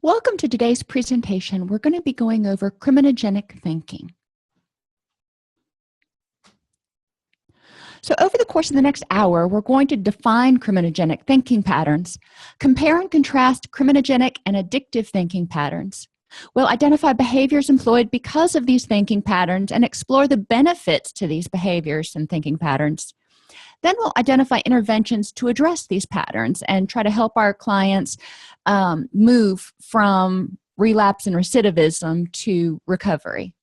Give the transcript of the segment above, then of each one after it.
Welcome to today's presentation. We're going to be going over criminogenic thinking. So over the course of the next hour, we're going to define criminogenic thinking patterns, compare and contrast criminogenic and addictive thinking patterns. We'll identify behaviors employed because of these thinking patterns and explore the benefits to these behaviors and thinking patterns. Then we'll identify interventions to address these patterns and try to help our clients move from relapse and recidivism to recovery.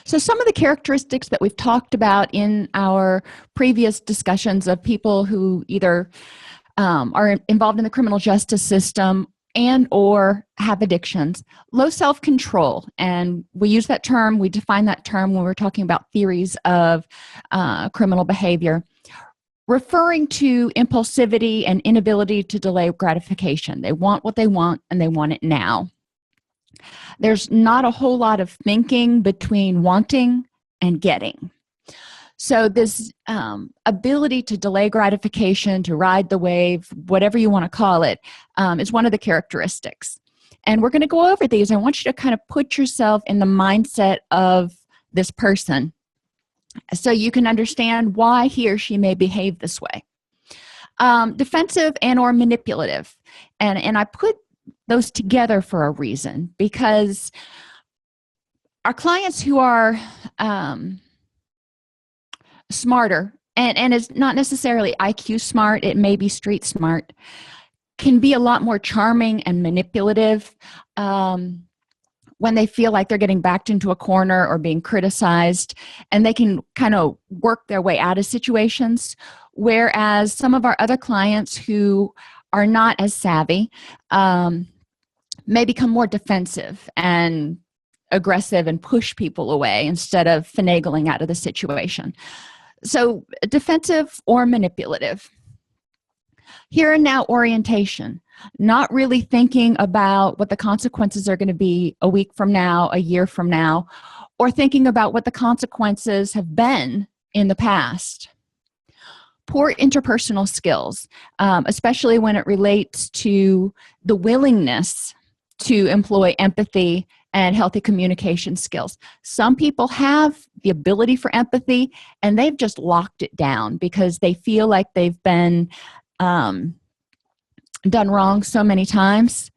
So some of the characteristics that we've talked about in our previous discussions of people who either are involved in the criminal justice system and or have addictions. Low self-control, and we use that term, we define that term when we're talking about theories of criminal behavior, referring to impulsivity and inability to delay gratification. They want what they want and they want it now. There's not a whole lot of thinking between wanting and getting. So this ability to delay gratification, to ride the wave, whatever you want to call it, is one of the characteristics. And we're going to go over these. I want you to kind of put yourself in the mindset of this person so you can understand why he or she may behave this way. Defensive and or manipulative. And I put those together for a reason, because our clients who are smarter, and it's not necessarily IQ smart, it may be street smart, can be a lot more charming and manipulative when they feel like they're getting backed into a corner or being criticized, and they can kind of work their way out of situations, whereas some of our other clients who are not as savvy may become more defensive and aggressive and push people away instead of finagling out of the situation. So defensive or manipulative. Here and now orientation, not really thinking about what the consequences are going to be a week from now, a year from now, or thinking about what the consequences have been in the past. Poor interpersonal skills, especially when it relates to the willingness to employ empathy and healthy communication skills. Some people have the ability for empathy and they've just locked it down because they feel like they've been done wrong so many times,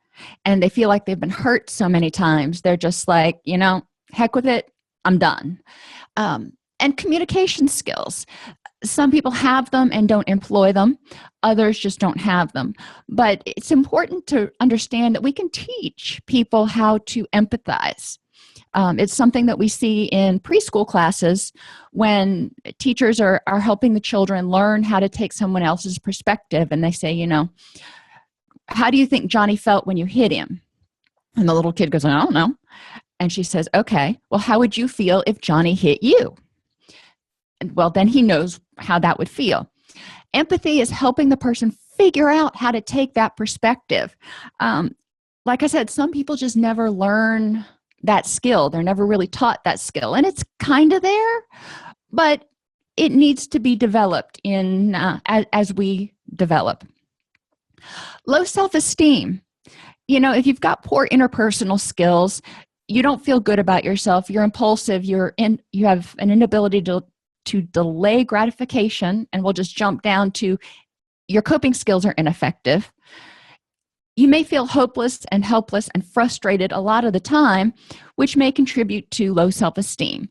and they feel like they've been hurt so many times. They're just like, you know, heck with it, I'm done. And communication skills. Some people have them and don't employ them. Others just don't have them. But it's important to understand that we can teach people how to empathize. It's something that we see in preschool classes when teachers are helping the children learn how to take someone else's perspective. And they say, you know, how do you think Johnny felt when you hit him? And the little kid goes, I don't know. And she says, okay, well, how would you feel if Johnny hit you? Well, then he knows how that would feel. Empathy is helping the person figure out how to take that perspective. Like I said, some people just never learn that skill. They're never really taught that skill. And it's kind of there, but it needs to be developed in as we develop. Low self-esteem. You know, if you've got poor interpersonal skills, you don't feel good about yourself, you're impulsive, you have an inability to delay gratification, and we'll just jump down to your coping skills are ineffective. You may feel hopeless and helpless and frustrated a lot of the time, which may contribute to low self-esteem.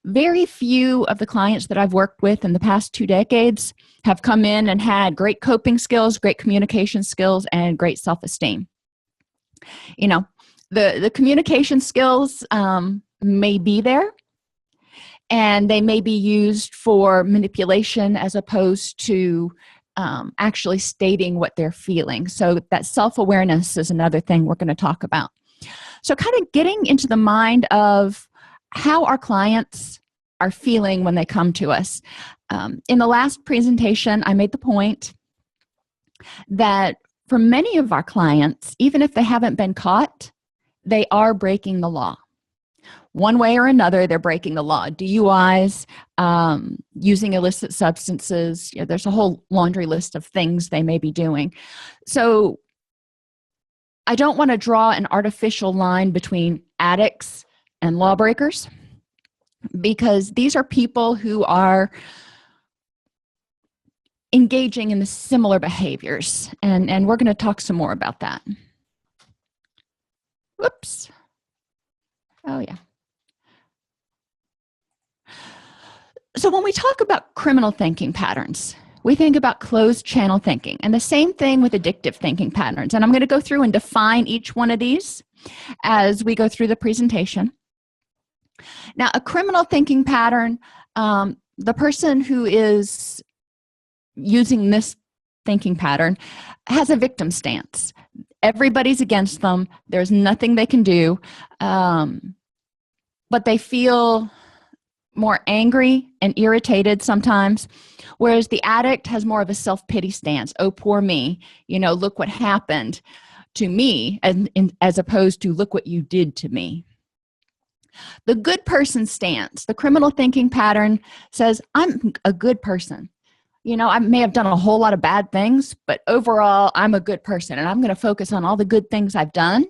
Very few of the clients that I've worked with in the past 2 decades have come in and had great coping skills, great communication skills, and great self-esteem. You know, the communication skills may be there, and they may be used for manipulation as opposed to actually stating what they're feeling. So that self-awareness is another thing we're going to talk about. So kind of getting into the mind of how our clients are feeling when they come to us. In the last presentation, I made the point that for many of our clients, even if they haven't been caught, they are breaking the law. one way or another, they're breaking the law. DUIs, using illicit substances, there's a whole laundry list of things they may be doing. So I don't want to draw an artificial line between addicts and lawbreakers, because these are people who are engaging in the similar behaviors, and we're going to talk some more about that. Whoops. Oh, yeah. So when we talk about criminal thinking patterns, we think about closed channel thinking, and the same thing with addictive thinking patterns. And I'm going to go through and define each one of these as we go through the presentation. Now, a criminal thinking pattern, the person who is using this thinking pattern has a victim stance. Everybody's against them. There's nothing they can do, but they feel more angry and irritated sometimes, whereas the addict has more of a self-pity stance. Oh, poor me, look what happened to me, as opposed to look what you did to me. The good person stance, the criminal thinking pattern, says I'm a good person. I may have done a whole lot of bad things, but overall I'm a good person, and I'm going to focus on all the good things I've done,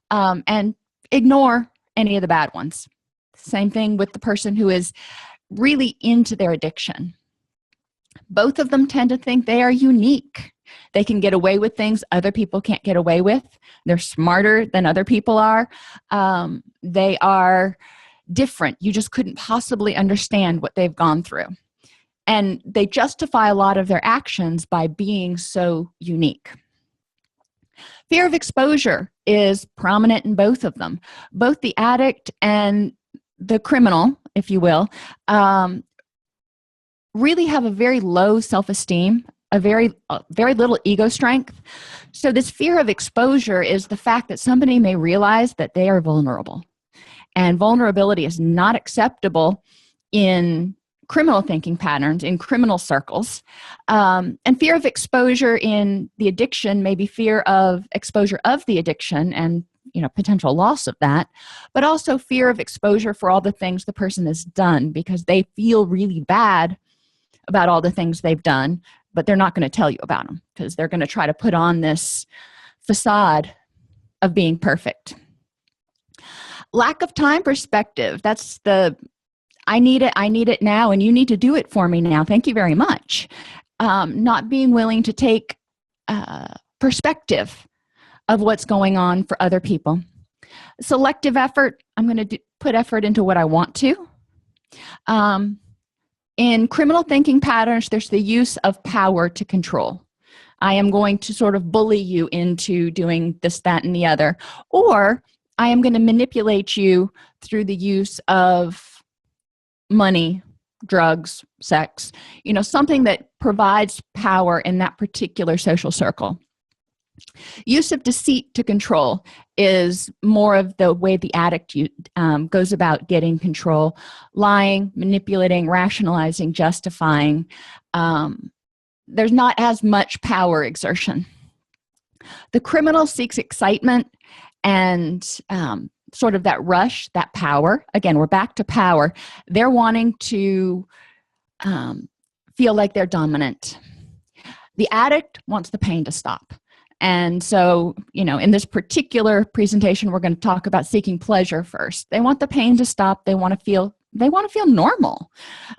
and ignore any of the bad ones. Same thing with the person who is really into their addiction. Both of them tend to think they are unique. They can get away with things other people can't get away with. They're smarter than other people are. They are different. You just couldn't possibly understand what they've gone through. And they justify a lot of their actions by being so unique. Fear of exposure is prominent in both of them. Both the addict and the criminal, if you will, really have a very low self-esteem, a very little ego strength. So this fear of exposure is the fact that somebody may realize that they are vulnerable. And vulnerability is not acceptable in criminal thinking patterns, in criminal circles. And fear of exposure in the addiction may be fear of exposure of the addiction and potential loss of that, but also fear of exposure for all the things the person has done, because they feel really bad about all the things they've done, but they're not going to tell you about them because they're going to try to put on this facade of being perfect. Lack of time perspective, that's the I need it now, and you need to do it for me now. Thank you very much. Not being willing to take perspective of what's going on for other people. Selective effort, I'm going to put effort into what I want to. In criminal thinking patterns, there's the use of power to control. I am going to sort of bully you into doing this, that, and the other. Or I am going to manipulate you through the use of money, drugs, sex, something that provides power in that particular social circle. Use of deceit to control is more of the way the addict goes about getting control. Lying, manipulating, rationalizing, justifying. There's not as much power exertion. The criminal seeks excitement and sort of that rush, that power. Again, we're back to power. They're wanting to feel like they're dominant. The addict wants the pain to stop. And so, in this particular presentation, we're going to talk about seeking pleasure first. They want the pain to stop. They want to feel normal.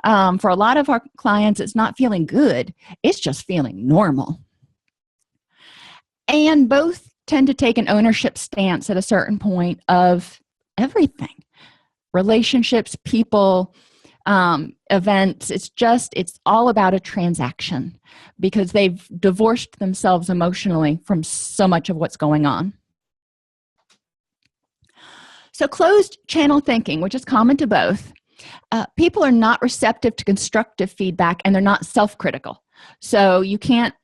For a lot of our clients, it's not feeling good. It's just feeling normal. And both tend to take an ownership stance at a certain point of everything. Relationships, people, events. It's all about a transaction because they've divorced themselves emotionally from so much of what's going on. So closed channel thinking, which is common to both, people are not receptive to constructive feedback, and they're not self-critical. So you can't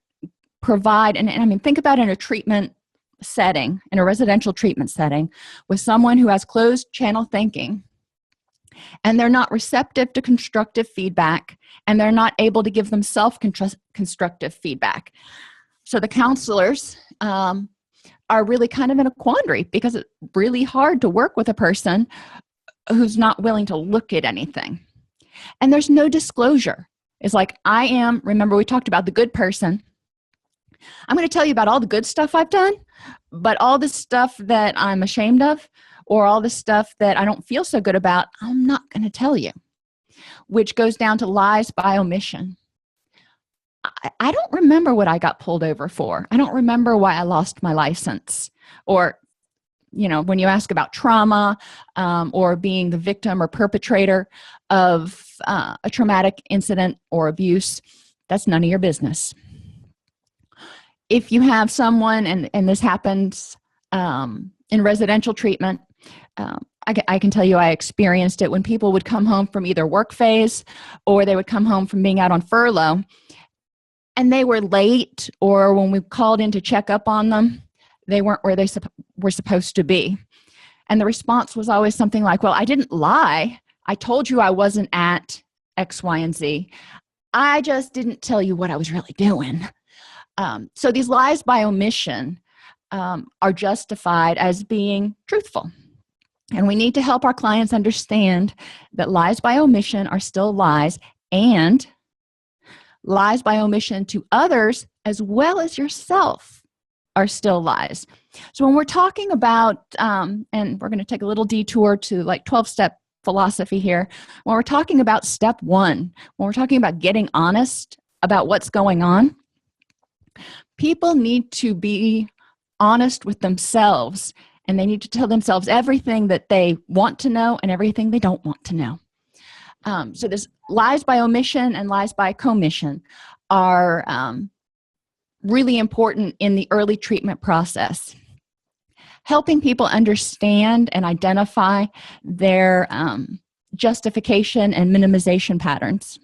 provide, and I mean, think about in a treatment setting, in a residential treatment setting, with someone who has closed channel thinking, and they're not receptive to constructive feedback, and they're not able to give themselves constructive feedback. So the counselors are really kind of in a quandary because it's really hard to work with a person who's not willing to look at anything. And there's no disclosure. It's like, remember we talked about the good person. I'm going to tell you about all the good stuff I've done, but all the stuff that I'm ashamed of or all the stuff that I don't feel so good about, I'm not going to tell you, which goes down to lies by omission. I don't remember what I got pulled over for. I don't remember why I lost my license. Or, when you ask about trauma or being the victim or perpetrator of a traumatic incident or abuse, that's none of your business. If you have someone, and this happens in residential treatment, I can tell you I experienced it when people would come home from either work phase or they would come home from being out on furlough, and they were late, or when we called in to check up on them, they weren't where they were supposed to be. And the response was always something like, well, I didn't lie. I told you I wasn't at X, Y, and Z. I just didn't tell you what I was really doing. So these lies by omission are justified as being truthful. And we need to help our clients understand that lies by omission are still lies, and lies by omission to others as well as yourself are still lies. So when we're talking about, and we're going to take a little detour to like 12-step philosophy here, when we're talking about step 1, when we're talking about getting honest about what's going on, people need to be honest with themselves, and they need to tell themselves everything that they want to know and everything they don't want to know. So this lies by omission and lies by commission are really important in the early treatment process, helping people understand and identify their justification and minimization patterns.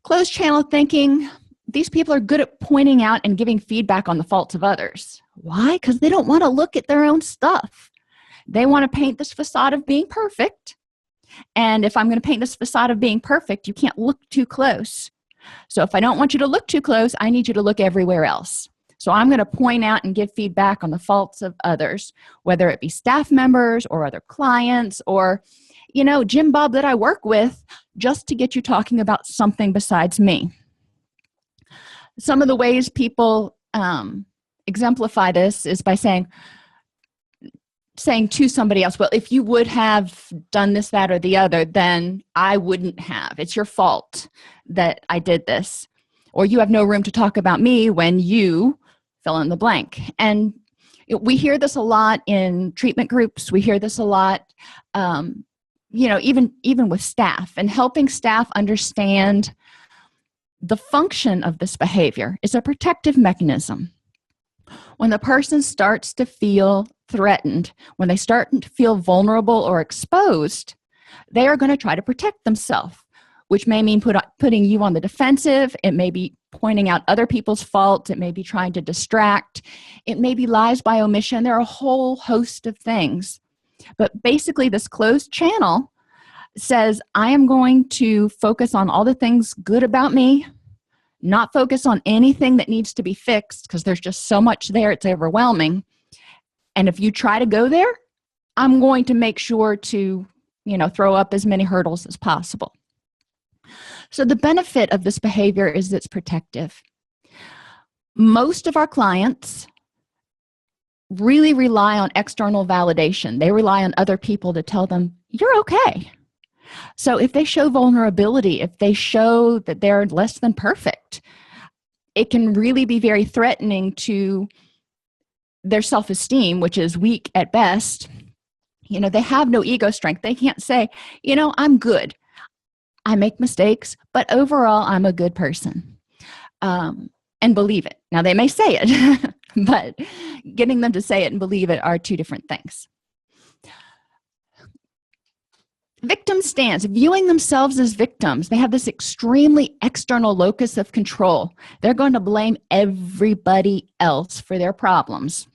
Closed channel thinking, these people are good at pointing out and giving feedback on the faults of others. Why? Because they don't want to look at their own stuff. They want to paint this facade of being perfect. And if I'm going to paint this facade of being perfect, you can't look too close. So if I don't want you to look too close, I need you to look everywhere else. So I'm going to point out and give feedback on the faults of others, whether it be staff members or other clients or, Jim Bob that I work with, just to get you talking about something besides me. Some of the ways people exemplify this is by saying to somebody else, well, if you would have done this, that, or the other, then I wouldn't have. It's your fault that I did this. Or you have no room to talk about me when you fill in the blank. And we hear this a lot in treatment groups. We hear this a lot, even with staff, and helping staff understand the function of this behavior is a protective mechanism. When the person starts to feel threatened, when they start to feel vulnerable or exposed, they are going to try to protect themselves, which may mean putting you on the defensive. It may be pointing out other people's faults. It may be trying to distract. It may be lies by omission. There are a whole host of things. But basically, this closed channel says, I am going to focus on all the things good about me, not focus on anything that needs to be fixed, because there's just so much there, it's overwhelming. And if you try to go there, I'm going to make sure to, throw up as many hurdles as possible. So the benefit of this behavior is it's protective. Most of our clients really rely on external validation. They rely on other people to tell them, you're okay. So if they show vulnerability, if they show that they're less than perfect, it can really be very threatening to their self-esteem, which is weak at best. They have no ego strength. They can't say, I'm good. I make mistakes, but overall, I'm a good person. And believe it. Now, they may say it, but getting them to say it and believe it are two different things. Victim stance, viewing themselves as victims. They have this extremely external locus of control. They're going to blame everybody else for their problems.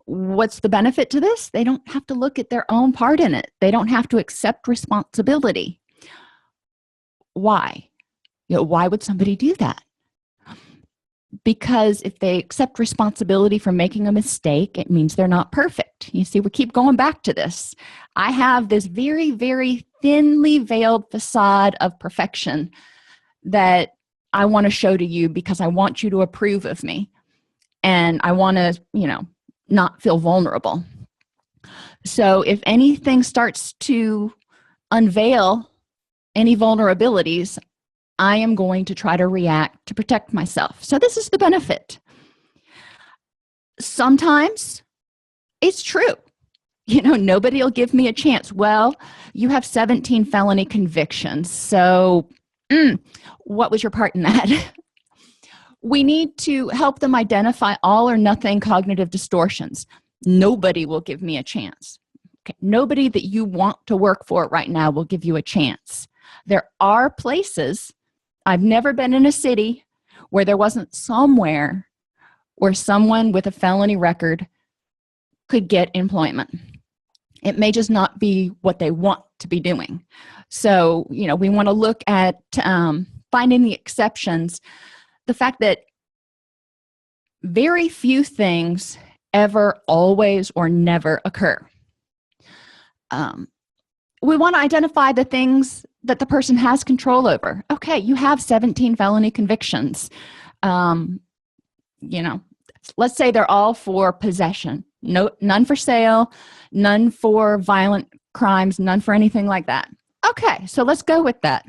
What's the benefit to this? They don't have to look at their own part in it. They don't have to accept responsibility. Why? Why would somebody do that? because if they accept responsibility for making a mistake, it means they're not perfect. You see, we keep going back to this. I have this very, very thinly veiled facade of perfection that I want to show to you because I want you to approve of me. And I want to, not feel vulnerable. So if anything starts to unveil any vulnerabilities, I am going to try to react to protect myself. So this is the benefit. Sometimes it's true. Nobody will give me a chance. Well, you have 17 felony convictions. So what was your part in that? We need to help them identify all or nothing cognitive distortions. Nobody will give me a chance. Okay. Nobody that you want to work for right now will give you a chance. There are places, I've never been in a city where there wasn't somewhere where someone with a felony record could get employment. It may just not be what they want to be doing. So, we want to look at finding the exceptions. The fact that very few things ever, always, or never occur. We want to identify the things that the person has control over. Okay, you have 17 felony convictions. Let's say they're all for possession. None for sale, none for violent crimes, none for anything like that. Okay, so let's go with that.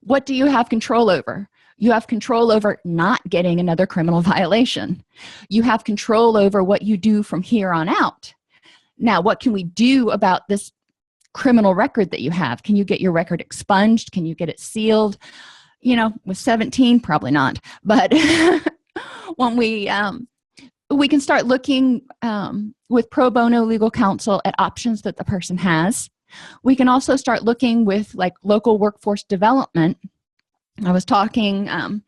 What do you have control over? You have control over not getting another criminal violation. You have control over what you do from here on out. Now, what can we do about this criminal record that you have? Can you get your record expunged? Can you get it sealed? With 17, probably not. But when we can start looking with pro bono legal counsel at options that the person has. We can also start looking with local workforce development. I was talking on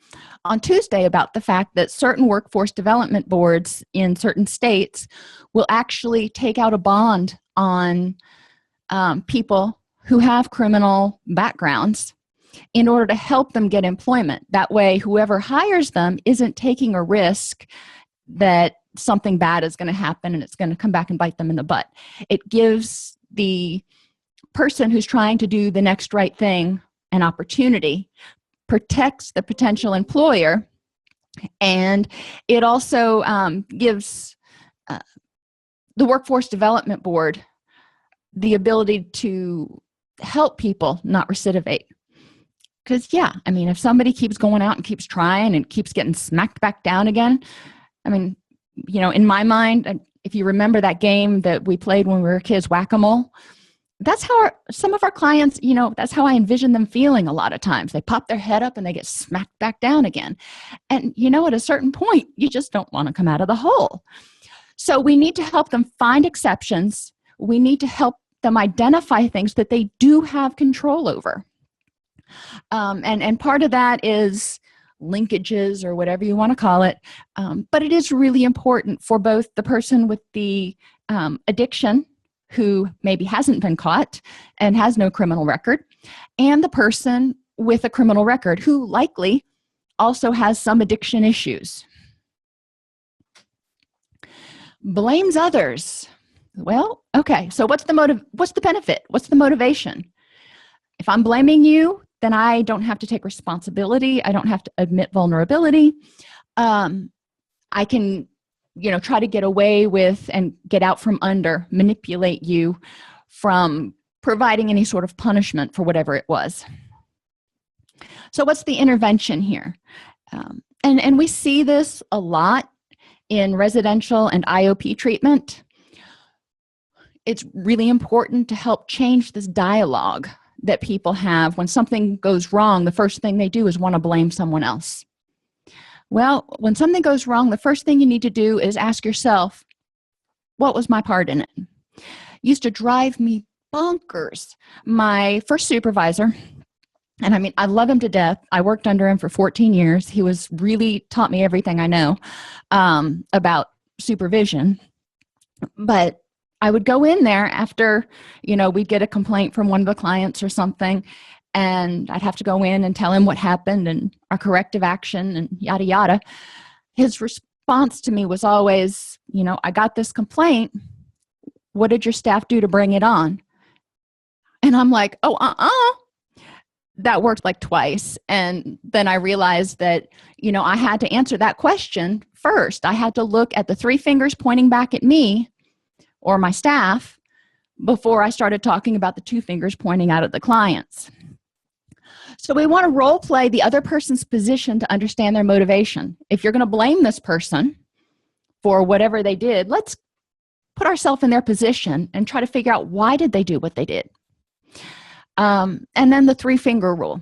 Tuesday about the fact that certain workforce development boards in certain states will actually take out a bond on people who have criminal backgrounds in order to help them get employment. That way, whoever hires them isn't taking a risk that something bad is going to happen and it's going to come back and bite them in the butt. It gives the person who's trying to do the next right thing an opportunity, protects the potential employer, and it also gives the Workforce Development Board the ability to help people not recidivate. Because, if somebody keeps going out and keeps trying and keeps getting smacked back down again, in my mind, if you remember that game that we played when we were kids, whack-a-mole, that's how some of our clients, that's how I envision them feeling a lot of times. They pop their head up and they get smacked back down again. And, at a certain point, you just don't want to come out of the hole. So we need to help them find exceptions. We need to help them identify things that they do have control over. And part of that is linkages or whatever you want to call it. But it is really important for both the person with the addiction who maybe hasn't been caught and has no criminal record, and the person with a criminal record who likely also has some addiction issues. Blames others. Well, okay, so what's the benefit? What's the motivation? If I'm blaming you, then I don't have to take responsibility. I don't have to admit vulnerability. I can, try to get away with and get out from under, manipulate you from providing any sort of punishment for whatever it was. So what's the intervention here? And we see this a lot in residential and IOP treatment. It's really important to help change this dialogue that people have. When something goes wrong, the first thing they do is want to blame someone else. Well, when something goes wrong, the first thing you need to do is ask yourself, what was my part in it? Used to drive me bonkers. My first supervisor, and I love him to death. I worked under him for 14 years. He was really taught me everything I know about supervision. But I would go in there after, we'd get a complaint from one of the clients or something, and I'd have to go in and tell him what happened and our corrective action and yada yada, his response to me was always, I got this complaint. What did your staff do to bring it on? And I'm like, that worked like twice. And then I realized that, I had to answer that question first. I had to look at the 3 fingers pointing back at me or my staff before I started talking about the 2 fingers pointing out at the clients. So we want to role play the other person's position to understand their motivation. If you're going to blame this person for whatever they did, let's put ourselves in their position and try to figure out why did they do what they did. And then the 3-finger rule.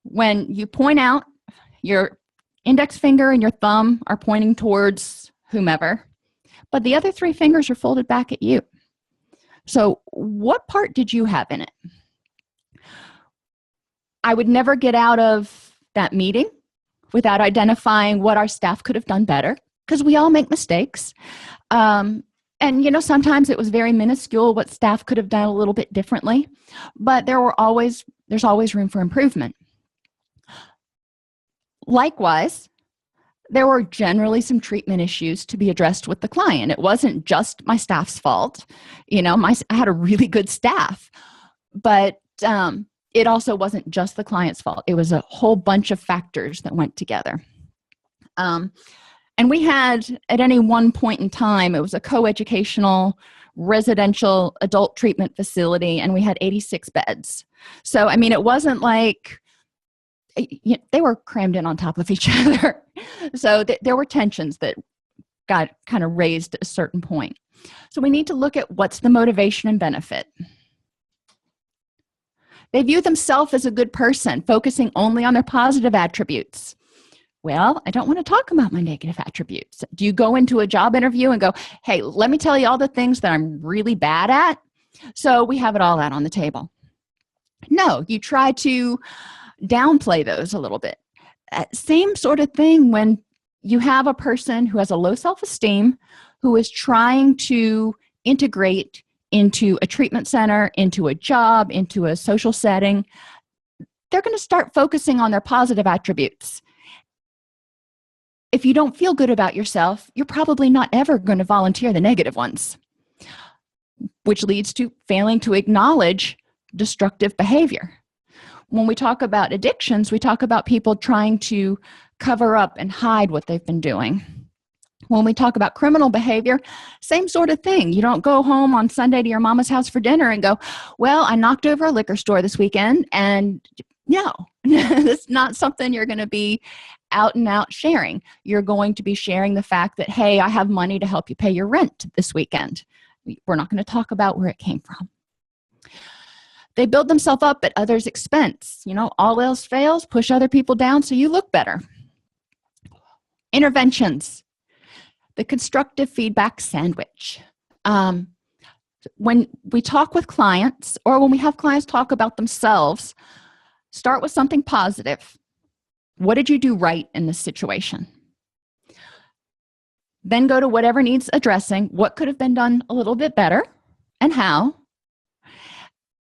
When you point out, your index finger and your thumb are pointing towards whomever, but the other 3 fingers are folded back at you. So what part did you have in it? I would never get out of that meeting without identifying what our staff could have done better, because we all make mistakes. And, sometimes it was very minuscule what staff could have done a little bit differently, but there's always room for improvement. Likewise, there were generally some treatment issues to be addressed with the client. It wasn't just my staff's fault. I had a really good staff, but it also wasn't just the client's fault. It was a whole bunch of factors that went together. And we had, at any one point in time, it was a co-educational residential adult treatment facility, and we had 86 beds. So, it wasn't like they were crammed in on top of each other. So there were tensions that got kind of raised at a certain point. So we need to look at what's the motivation and benefit. They view themselves as a good person, focusing only on their positive attributes. Well, I don't want to talk about my negative attributes. Do you go into a job interview and go, hey, let me tell you all the things that I'm really bad at? So we have it all out on the table. No, you try to downplay those a little bit. Same sort of thing when you have a person who has a low self-esteem, who is trying to integrate into a treatment center, into a job, into a social setting. They're going to start focusing on their positive attributes. If you don't feel good about yourself, you're probably not ever going to volunteer the negative ones, which leads to failing to acknowledge destructive behavior. When we talk about addictions, we talk about people trying to cover up and hide what they've been doing. When we talk about criminal behavior, same sort of thing. You don't go home on Sunday to your mama's house for dinner and go, well, I knocked over a liquor store this weekend. And no, that's not something you're going to be out and out sharing. You're going to be sharing the fact that, hey, I have money to help you pay your rent this weekend. We're not going to talk about where it came from. They build themselves up at others' expense. All else fails, push other people down so you look better. Interventions. The constructive feedback sandwich. When we talk with clients, or when we have clients talk about themselves, start with something positive. What did you do right in this situation? Then go to whatever needs addressing. What could have been done a little bit better and how?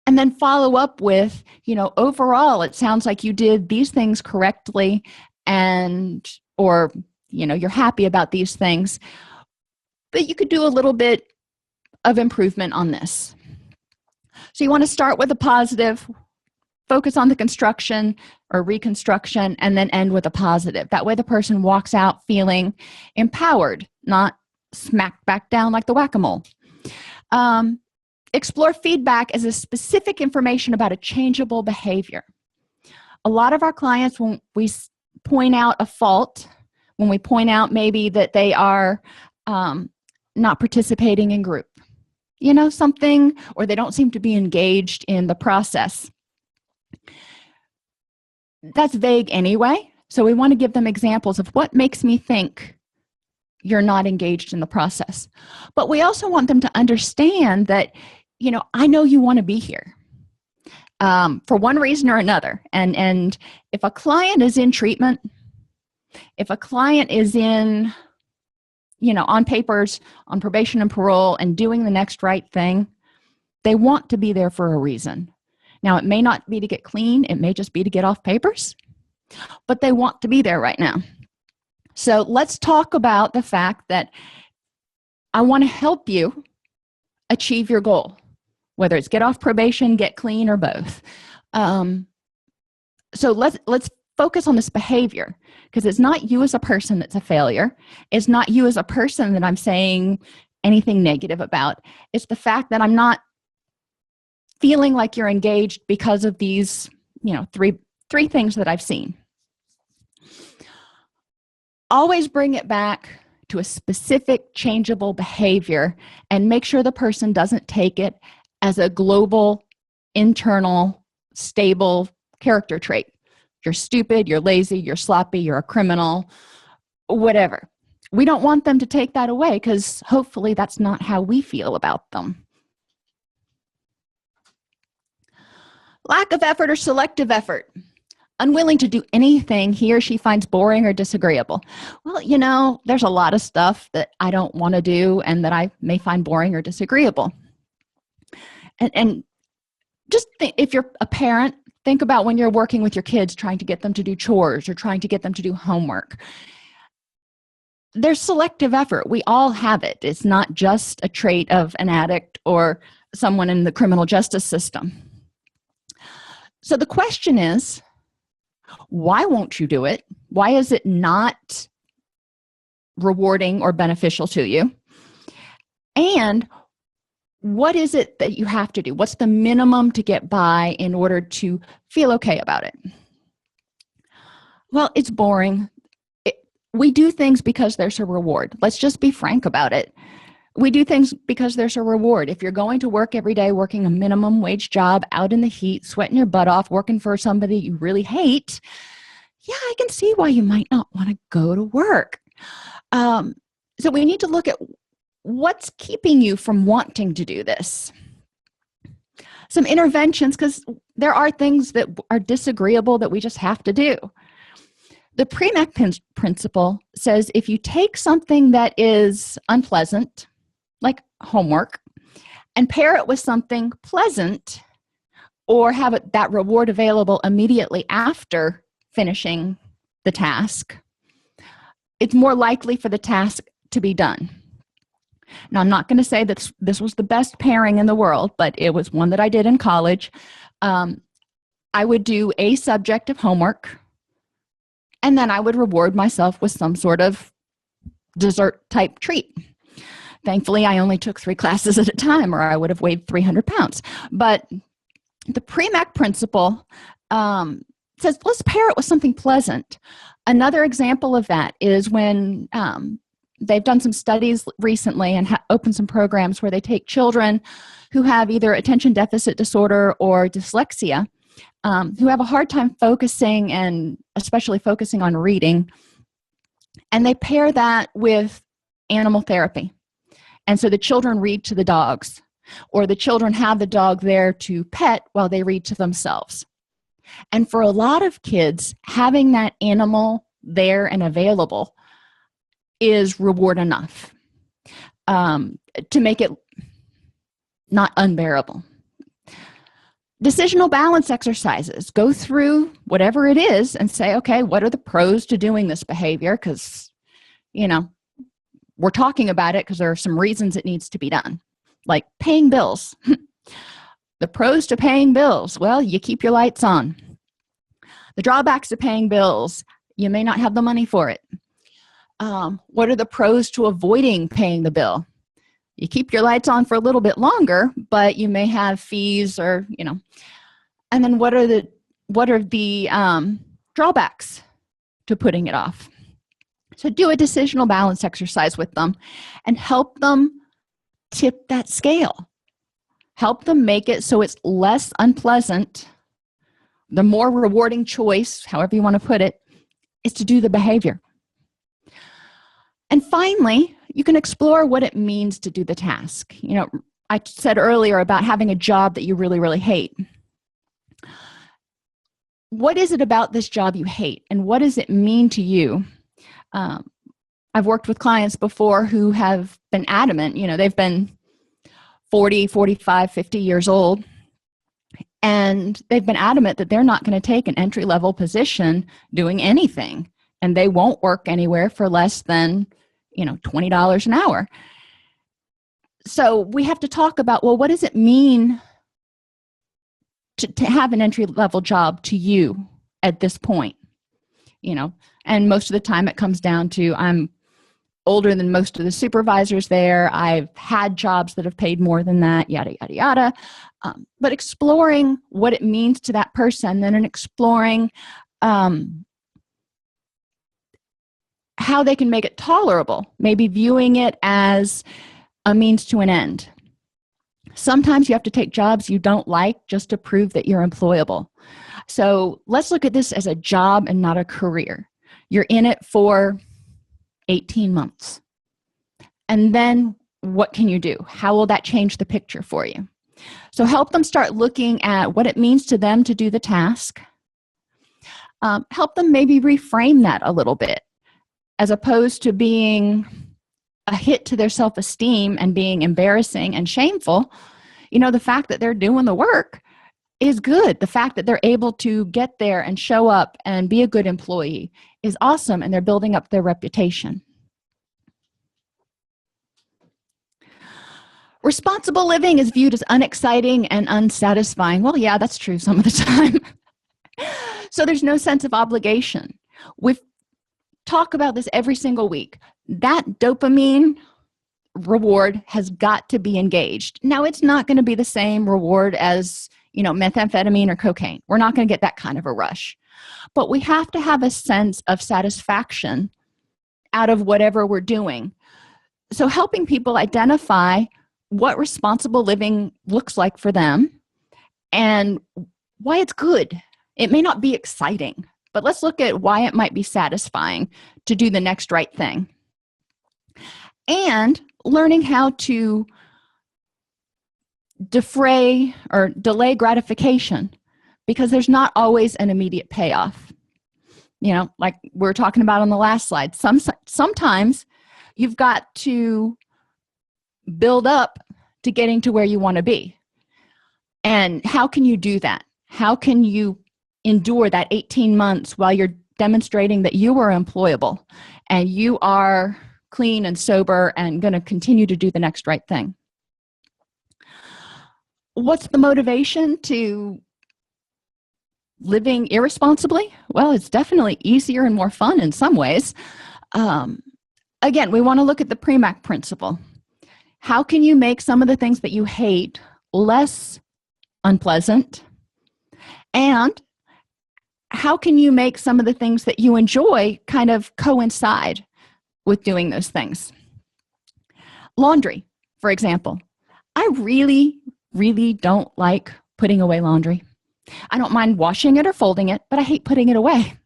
And then follow up with, overall, it sounds like you did these things correctly or you're happy about these things, but you could do a little bit of improvement on this. So you want to start with a positive, focus on the construction or reconstruction, and then end with a positive. That way the person walks out feeling empowered, not smacked back down like the whack-a-mole. Explore feedback as a specific information about a changeable behavior. A lot of our clients, when we point out a fault, when we point out maybe that they are not participating in group, something, or they don't seem to be engaged in the process. That's vague anyway, so we want to give them examples of what makes me think you're not engaged in the process. But we also want them to understand that, I know you want to be here for one reason or another. And if a client is in treatment, if a client is in, on papers, on probation and parole and doing the next right thing, they want to be there for a reason. Now, it may not be to get clean, it may just be to get off papers, but they want to be there right now. So let's talk about the fact that I want to help you achieve your goal, whether it's get off probation, get clean, or both. So let's focus on this behavior, because it's not you as a person that's a failure. It's not you as a person that I'm saying anything negative about. It's the fact that I'm not feeling like you're engaged because of these, three things that I've seen. Always bring it back to a specific changeable behavior and make sure the person doesn't take it as a global, internal, stable character trait. You're stupid, you're lazy, you're sloppy, you're a criminal, whatever. We don't want them to take that away, because hopefully that's not how we feel about them. Lack of effort or selective effort. Unwilling to do anything he or she finds boring or disagreeable. Well, there's a lot of stuff that I don't want to do and that I may find boring or disagreeable. And just think, if you're a parent, think about when you're working with your kids, trying to get them to do chores or trying to get them to do homework. There's selective effort. We all have it. It's not just a trait of an addict or someone in the criminal justice system. So the question is, why won't you do it? Why is it not rewarding or beneficial to you? And what is it that you have to do? What's the minimum to get by in order to feel okay about it? Well, it's boring. We do things because there's a reward. Let's just be frank about it. We do things because there's a reward. If you're going to work every day, working a minimum wage job out in the heat, sweating your butt off, working for somebody you really hate, yeah, I can see why you might not want to go to work. So we need to look at what's keeping you from wanting to do this. Some interventions, because there are things that are disagreeable that we just have to do. The Premack principle says if you take something that is unpleasant, like homework, and pair it with something pleasant, or have that reward available immediately after finishing the task, it's more likely for the task to be done. Now, I'm not going to say that this was the best pairing in the world, but it was one that I did in college. I would do a subject of homework, and then I would reward myself with some sort of dessert type treat. Thankfully, I only took 3 classes at a time, or I would have weighed 300 pounds. But the Premack principle says, let's pair it with something pleasant. Another example of that is when they've done some studies recently and opened some programs where they take children who have either attention deficit disorder or dyslexia, who have a hard time focusing, and especially focusing on reading, and they pair that with animal therapy. And so the children read to the dogs, or the children have the dog there to pet while they read to themselves. And for a lot of kids, having that animal there and available is reward enough to make it not unbearable. Decisional balance exercises. Go through whatever it is and say, okay, what are the pros to doing this behavior? Because, we're talking about it because there are some reasons it needs to be done, like paying bills. The pros to paying bills, well, you keep your lights on. The drawbacks to paying bills, you may not have the money for it. What are the pros to avoiding paying the bill? You keep your lights on for a little bit longer, but you may have fees, or and then what are the drawbacks to putting it off? So do a decisional balance exercise with them and help them tip that scale. Help them make it so it's less unpleasant. The more rewarding choice, however you want to put it, is to do the behavior. And finally, you can explore what it means to do the task. I said earlier about having a job that you really, really hate. What is it about this job you hate, and what does it mean to you? I've worked with clients before who have been adamant, they've been 40, 45, 50 years old, And they've been adamant that they're not going to take an entry-level position doing anything, and they won't work anywhere for less than, $20 an hour. So we have to talk about, well, what does it mean to have an entry-level job to you at this point? And most of the time it comes down to, I'm older than most of the supervisors there, I've had jobs that have paid more than that, yada, yada, yada. But exploring what it means to that person, then exploring how they can make it tolerable, maybe viewing it as a means to an end. Sometimes you have to take jobs you don't like just to prove that you're employable. So let's look at this as a job and not a career. You're in it for 18 months. And then what can you do? How will that change the picture for you? So help them start looking at what it means to them to do the task. Help them maybe reframe that a little bit, as opposed to being a hit to their self-esteem and being embarrassing and shameful. The fact that they're doing the work is good. The fact that they're able to get there and show up and be a good employee is awesome, and they're building up their reputation. Responsible living is viewed as unexciting and unsatisfying. Well, yeah, that's true some of the time. So there's no sense of obligation. We talk about this every single week. That dopamine reward has got to be engaged. Now, it's not going to be the same reward as, methamphetamine or cocaine. We're not going to get that kind of a rush. But we have to have a sense of satisfaction out of whatever we're doing. So helping people identify what responsible living looks like for them and why it's good. It may not be exciting, but let's look at why it might be satisfying to do the next right thing. And learning how to defray or delay gratification, because there's not always an immediate payoff. Like we were talking about on the last slide, sometimes you've got to build up to getting to where you want to be. And how can you do that? How can you endure that 18 months while you're demonstrating that you are employable and you are clean and sober and going to continue to do the next right thing? What's the motivation to living irresponsibly? Well, it's definitely easier and more fun in some ways. Again, we want to look at the Premack principle. How can you make some of the things that you hate less unpleasant? And how can you make some of the things that you enjoy kind of coincide with doing those things? Laundry, for example. I really don't like putting away laundry. I don't mind washing it or folding it, but I hate putting it away.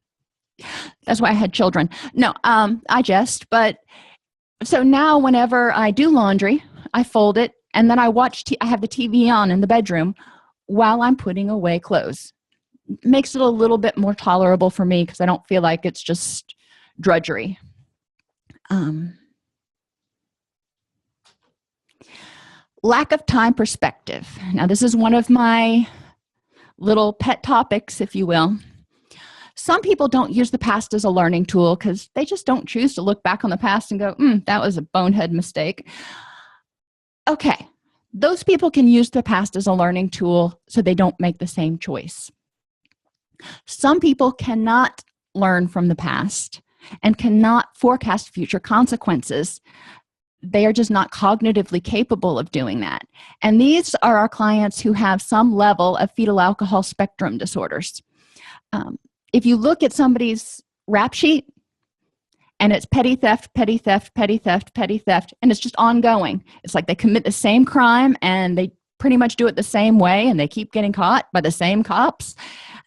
That's why I had children. No, I jest, but so now whenever I do laundry, I fold it, and then I have the TV on in the bedroom while I'm putting away clothes. It makes it a little bit more tolerable for me because I don't feel like it's just drudgery. Lack of time perspective. Now, this is one of my little pet topics, if you will. Some people don't use the past as a learning tool because they just don't choose to look back on the past and go, that was a bonehead mistake. Okay, those people can use the past as a learning tool so they don't make the same choice. Some people cannot learn from the past and cannot forecast future consequences. They are just not cognitively capable of doing that. And these are our clients who have some level of fetal alcohol spectrum disorders. If you look at somebody's rap sheet and it's petty theft, petty theft, petty theft, petty theft, and it's just ongoing. It's like they commit the same crime and they pretty much do it the same way and they keep getting caught by the same cops.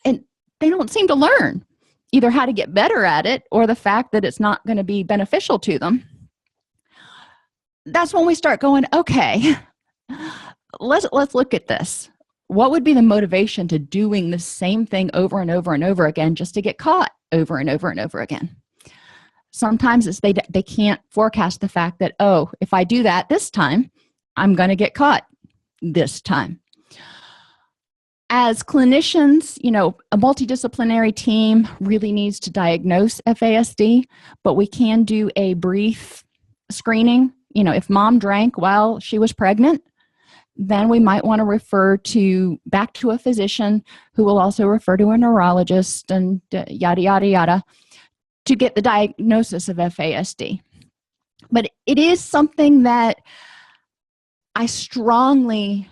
And they don't seem to learn either how to get better at it or the fact that it's not going to be beneficial to them. That's when we start going, okay, let's look at this. What would be the motivation to doing the same thing over and over and over again just to get caught over and over and over again? Sometimes it's they can't forecast the fact that, oh, if I do that this time, I'm going to get caught this time. As clinicians, a multidisciplinary team really needs to diagnose FASD, but we can do a brief screening. If mom drank while she was pregnant, then we might want to refer back to a physician who will also refer to a neurologist and yada, yada, yada, to get the diagnosis of FASD. But it is something that I strongly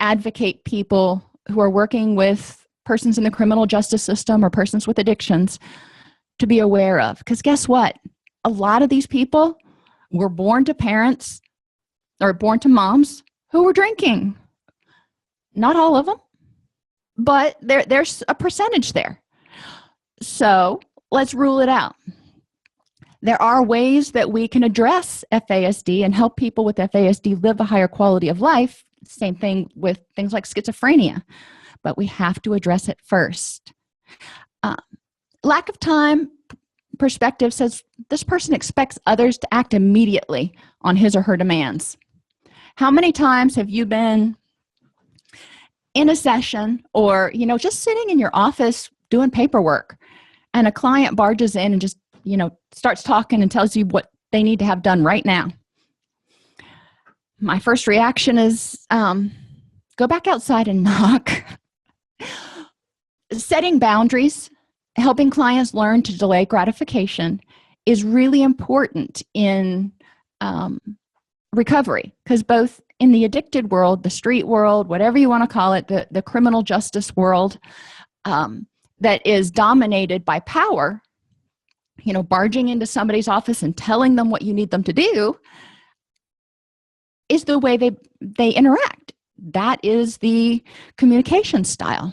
advocate people who are working with persons in the criminal justice system or persons with addictions to be aware of. Because guess what? A lot of these people were born to parents or born to moms who were drinking. Not all of them, but there's a percentage there. So let's rule it out. There are ways that we can address FASD and help people with FASD live a higher quality of life. Same thing with things like schizophrenia, but we have to address it first. Lack of time perspective says this person expects others to act immediately on his or her demands. How many times have you been in a session or, just sitting in your office doing paperwork, and a client barges in and just, starts talking and tells you what they need to have done right now? My first reaction is go back outside and knock. Setting boundaries, helping clients learn to delay gratification is really important in recovery, because both in the addicted world, the street world, whatever you want to call it, the criminal justice world that is dominated by power, barging into somebody's office and telling them what you need them to do, is the way they interact. That is the communication style.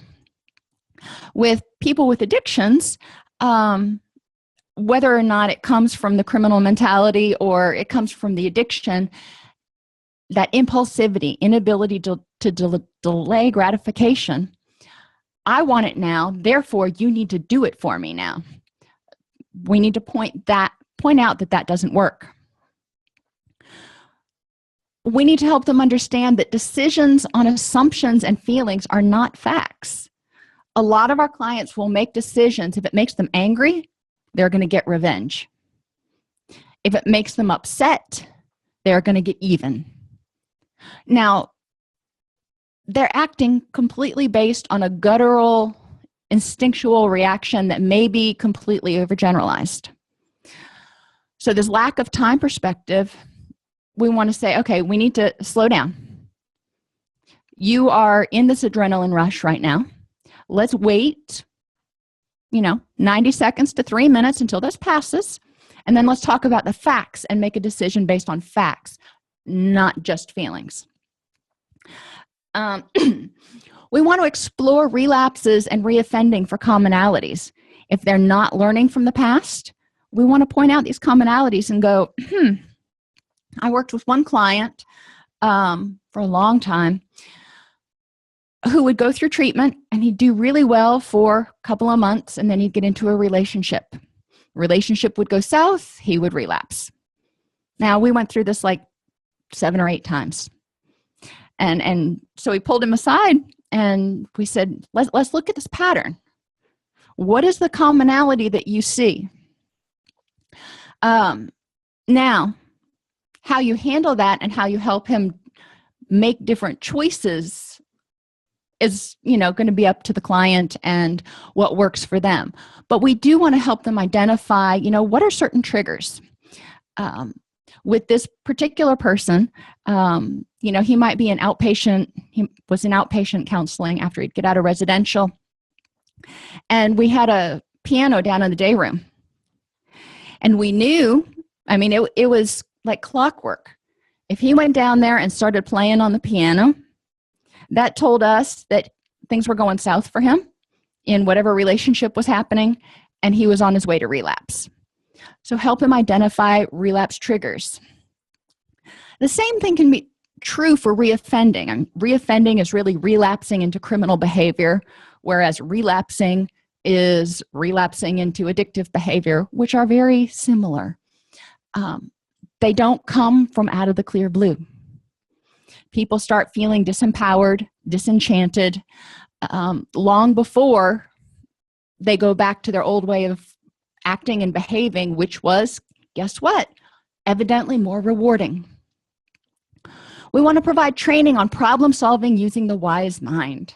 With people with addictions, whether or not it comes from the criminal mentality or it comes from the addiction, that impulsivity, inability to delay gratification, I want it now, therefore you need to do it for me now. We need to point out that doesn't work. We need to help them understand that decisions on assumptions and feelings are not facts. A lot of our clients will make decisions. If it makes them angry, they're going to get revenge. If it makes them upset, they're going to get even. Now, they're acting completely based on a guttural, instinctual reaction that may be completely overgeneralized. So this lack of time perspective, we want to say, okay, we need to slow down. You are in this adrenaline rush right now. Let's wait, 90 seconds to 3 minutes until this passes, and then let's talk about the facts and make a decision based on facts, not just feelings. We want to explore relapses and reoffending for commonalities. If they're not learning from the past, we want to point out these commonalities and go, I worked with one client for a long time who would go through treatment, and he'd do really well for a couple of months, and then he'd get into a relationship. Relationship would go south, he would relapse. Now, we went through this like 7 or 8 times. And so we pulled him aside and we said, let's look at this pattern. What is the commonality that you see? Now, how you handle that and how you help him make different choices is, going to be up to the client and what works for them. But we do want to help them identify, what are certain triggers. With this particular person, he might be he was in outpatient counseling after he'd get out of residential. And we had a piano down in the day room. And we knew, it was like clockwork. If he went down there and started playing on the piano, that told us that things were going south for him in whatever relationship was happening, and he was on his way to relapse. So help him identify relapse triggers. The same thing can be true for reoffending. Reoffending is really relapsing into criminal behavior, whereas relapsing is relapsing into addictive behavior, which are very similar. They don't come from out of the clear blue. People start feeling disempowered, disenchanted. long before they go back to their old way of acting and behaving, which was, guess what? Evidently more rewarding. We want to provide training on problem solving using the wise mind.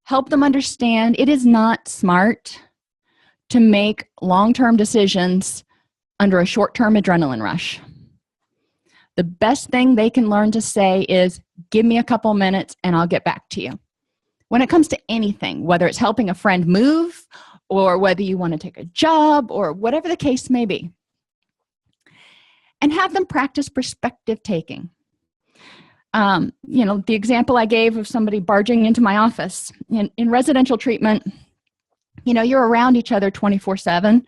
Help them understand it is not smart to make long-term decisions under a short-term adrenaline rush. The best thing they can learn to say is, give me a couple minutes and I'll get back to you. When it comes to anything, whether it's helping a friend move or whether you want to take a job or whatever the case may be. And have them practice perspective taking. The example I gave of somebody barging into my office. In residential treatment, you're around each other 24/7.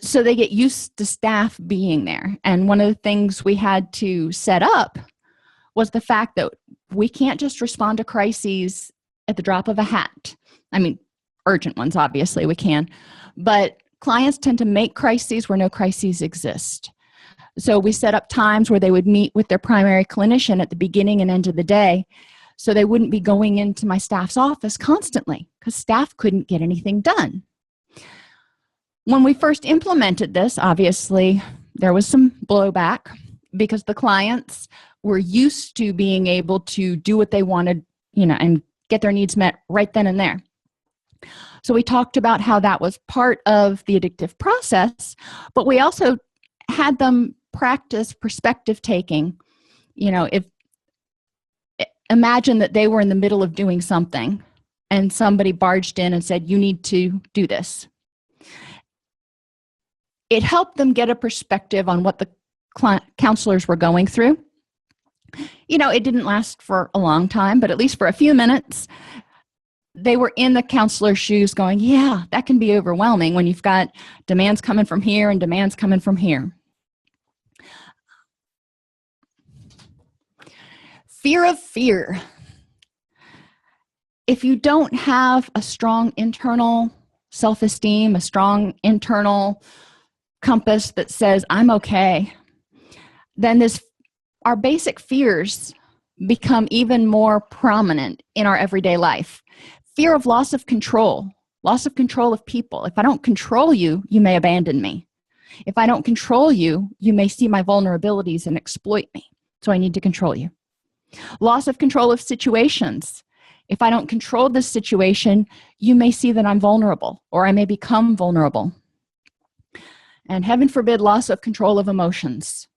So they get used to staff being there. And one of the things we had to set up was the fact that we can't just respond to crises at the drop of a hat. I mean, urgent ones, obviously, we can. But clients tend to make crises where no crises exist. So we set up times where they would meet with their primary clinician at the beginning and end of the day, so they wouldn't be going into my staff's office constantly because staff couldn't get anything done. When we first implemented this, obviously, there was some blowback because the clients were used to being able to do what they wanted, and get their needs met right then and there. So we talked about how that was part of the addictive process, but we also had them practice perspective taking. Imagine that they were in the middle of doing something and somebody barged in and said, you need to do this. It helped them get a perspective on what the counselors were going through. It didn't last for a long time, but at least for a few minutes, they were in the counselor's shoes going, yeah, that can be overwhelming when you've got demands coming from here and demands coming from here. Fear of fear. If you don't have a strong internal self-esteem, a strong internal compass that says, I'm okay, then our basic fears become even more prominent in our everyday life. Fear of loss of control of people. If I don't control you, you may abandon me. If I don't control you, you may see my vulnerabilities and exploit me. So I need to control you. Loss of control of situations. If I don't control this situation, you may see that I'm vulnerable or I may become vulnerable. And heaven forbid, loss of control of emotions.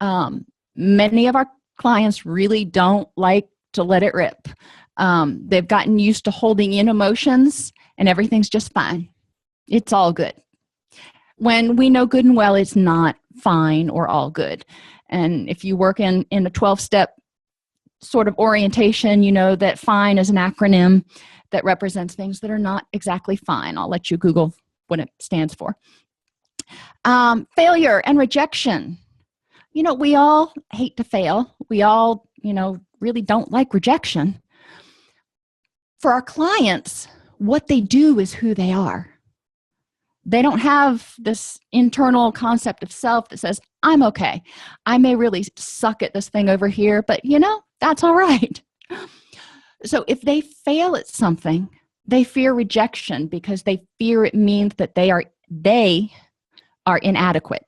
Many of our clients really don't like to let it rip. They've gotten used to holding in emotions and everything's just fine. It's all good. When we know good and well it's not fine or all good. And if you work in a 12-step sort of orientation, you know that FINE is an acronym that represents things that are not exactly fine. I'll let you Google what it stands for. Failure and rejection. We all hate to fail. We all, really don't like rejection. For our clients, what they do is who they are. They don't have this internal concept of self that says, I'm okay. I may really suck at this thing over here, but that's all right. So if they fail at something, they fear rejection because they fear it means that they are inadequate,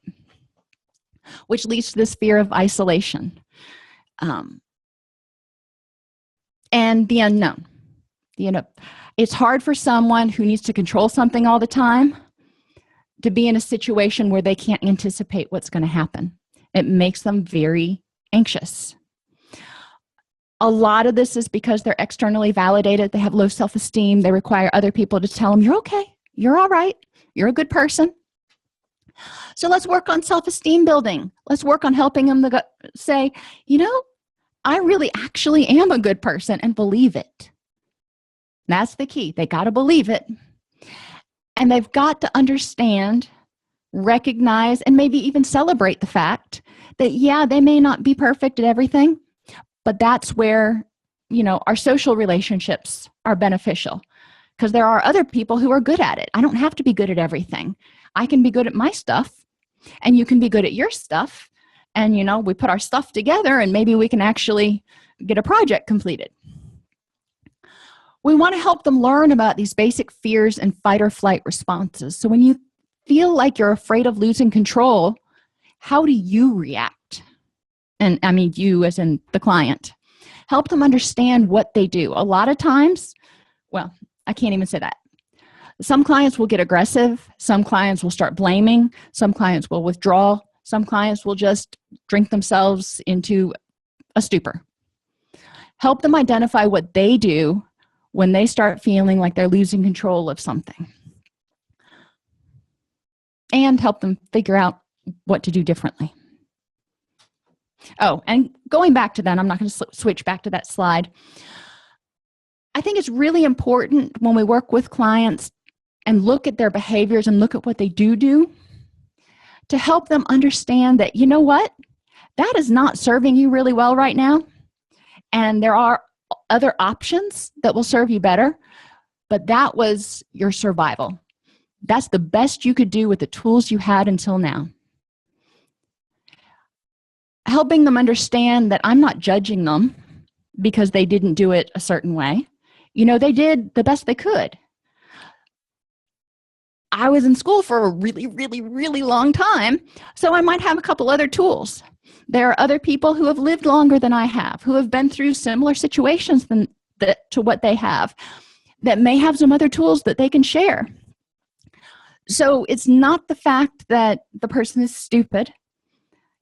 which leads to this fear of isolation. And the unknown. It's hard for someone who needs to control something all the time to be in a situation where they can't anticipate what's going to happen. It makes them very anxious. A lot of this is because they're externally validated. They have low self-esteem. They require other people to tell them, you're okay. You're all right. You're a good person. So let's work on self-esteem building. Let's work on helping them to say, I really actually am a good person and believe it. That's the key. They got to believe it. And they've got to understand, recognize, and maybe even celebrate the fact that, yeah, they may not be perfect at everything, but that's where, our social relationships are beneficial because there are other people who are good at it. I don't have to be good at everything. I can be good at my stuff and you can be good at your stuff. And, we put our stuff together and maybe we can actually get a project completed. We want to help them learn about these basic fears and fight or flight responses. So when you feel like you're afraid of losing control, how do you react? And I mean you as in the client. Help them understand what they do. A lot of times, well, I can't even say that. Some clients will get aggressive. Some clients will start blaming. Some clients will withdraw. Some clients will just drink themselves into a stupor. Help them identify what they do when they start feeling like they're losing control of something. And help them figure out what to do differently. Oh, and going back to that, I'm not going to switch back to that slide. I think it's really important when we work with clients and look at their behaviors and look at what they do to help them understand that, you know what, that is not serving you really well right now. And there are other options that will serve you better, but that was your survival. That's the best you could do with the tools you had until now. Helping them understand that I'm not judging them because they didn't do it a certain way. You know, they did the best they could. I was in school for a really, really, really long time, so I might have a couple other tools. There are other people who have lived longer than I have, who have been through similar situations to what they have, that may have some other tools that they can share. So it's not the fact that the person is stupid.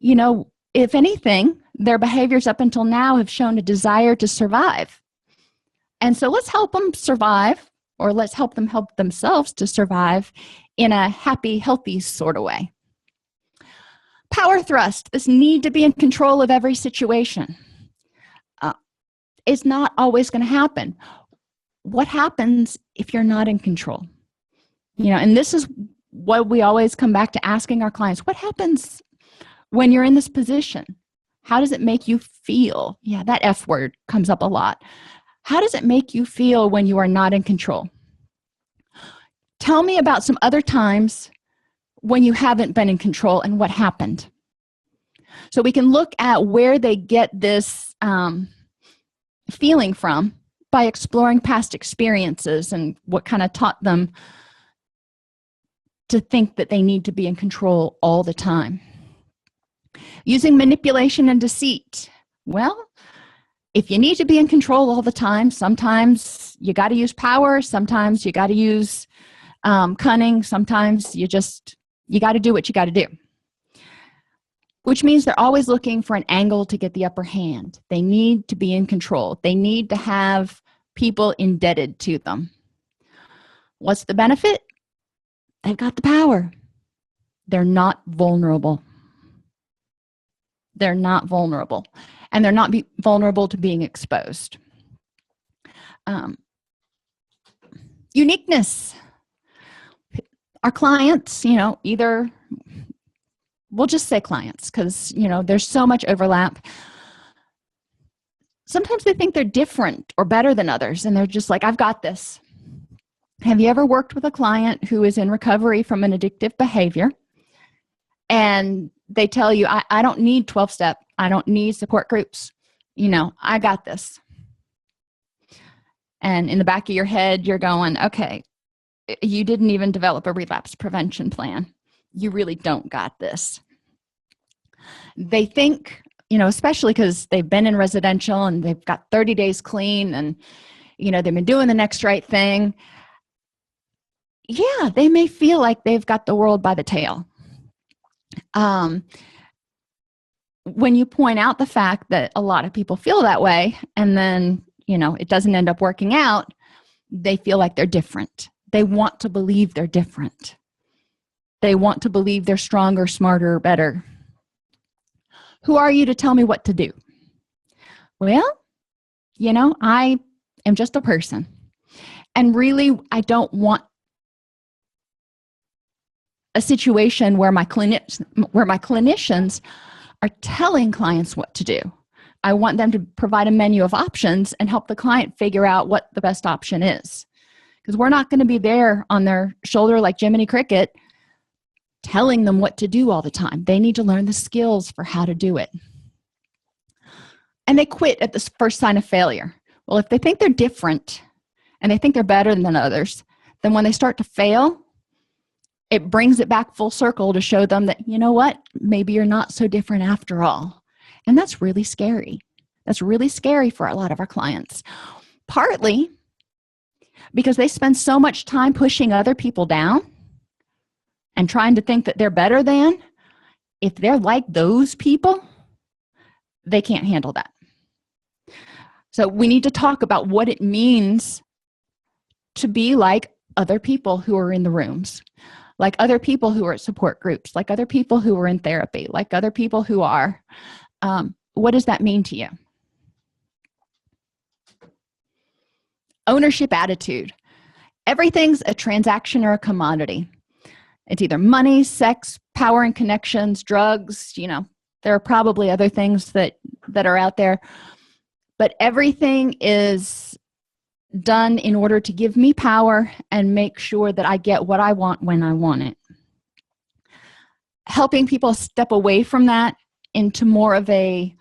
You know, if anything, their behaviors up until now have shown a desire to survive. And so let's help them survive, or let's help them help themselves to survive in a happy, healthy sort of way. Power thrust, this need to be in control of every situation. It's not always going to happen. What happens if you're not in control? You know, and this is what we always come back to asking our clients. What happens when you're in this position? How does it make you feel? Yeah, that F word comes up a lot. How does it make you feel when you are not in control? Tell me about some other times when you haven't been in control and what happened. So we can look at where they get this feeling from by exploring past experiences and what kind of taught them to think that they need to be in control all the time. Using manipulation and deceit. Well, if you need to be in control all the time, sometimes you got to use power, sometimes you got to use cunning, sometimes you got to do what you got to do. Which means they're always looking for an angle to get the upper hand. They need to be in control. They need to have people indebted to them. What's the benefit? They've got the power. They're not vulnerable. They're not vulnerable. And they're not vulnerable to being exposed. Uniqueness. Our clients, you know, either, we'll just say clients because, you know, there's so much overlap. Sometimes they think they're different or better than others, and they're just like, I've got this. Have you ever worked with a client who is in recovery from an addictive behavior, and they tell you, I don't need 12-step, I don't need support groups, you know, I got this. And in the back of your head, you're going, okay, you didn't even develop a relapse prevention plan. You really don't got this. They think, you know, especially because they've been in residential and they've got 30 days clean and, you know, they've been doing the next right thing. Yeah, they may feel like they've got the world by the tail. When you point out the fact that a lot of people feel that way and then, you know, it doesn't end up working out, they feel like they're different. They want to believe they're different. They want to believe they're stronger, smarter, better. Who are you to tell me what to do? Well, you know, I am just a person. And really, I don't want a situation where my clinicians are telling clients what to do. I want them to provide a menu of options and help the client figure out what the best option is. Because we're not going to be there on their shoulder like Jiminy Cricket telling them what to do all the time. They need to learn the skills for how to do it. And they quit at the first sign of failure. Well, if they think they're different and they think they're better than others, then when they start to fail, it brings it back full circle to show them that, you know what, maybe you're not so different after all. And that's really scary. That's really scary for a lot of our clients. Partly because they spend so much time pushing other people down and trying to think that they're better than. If they're like those people, they can't handle that. So we need to talk about what it means to be like other people who are in the rooms, like other people who are at support groups, like other people who are in therapy, like other people who are. What does that mean to you? Ownership attitude. Everything's a transaction or a commodity. It's either money, sex, power and connections, drugs, there are probably other things that are out there, but everything is done in order to give me power and make sure that I get what I want when I want it. Helping people step away from that into more of a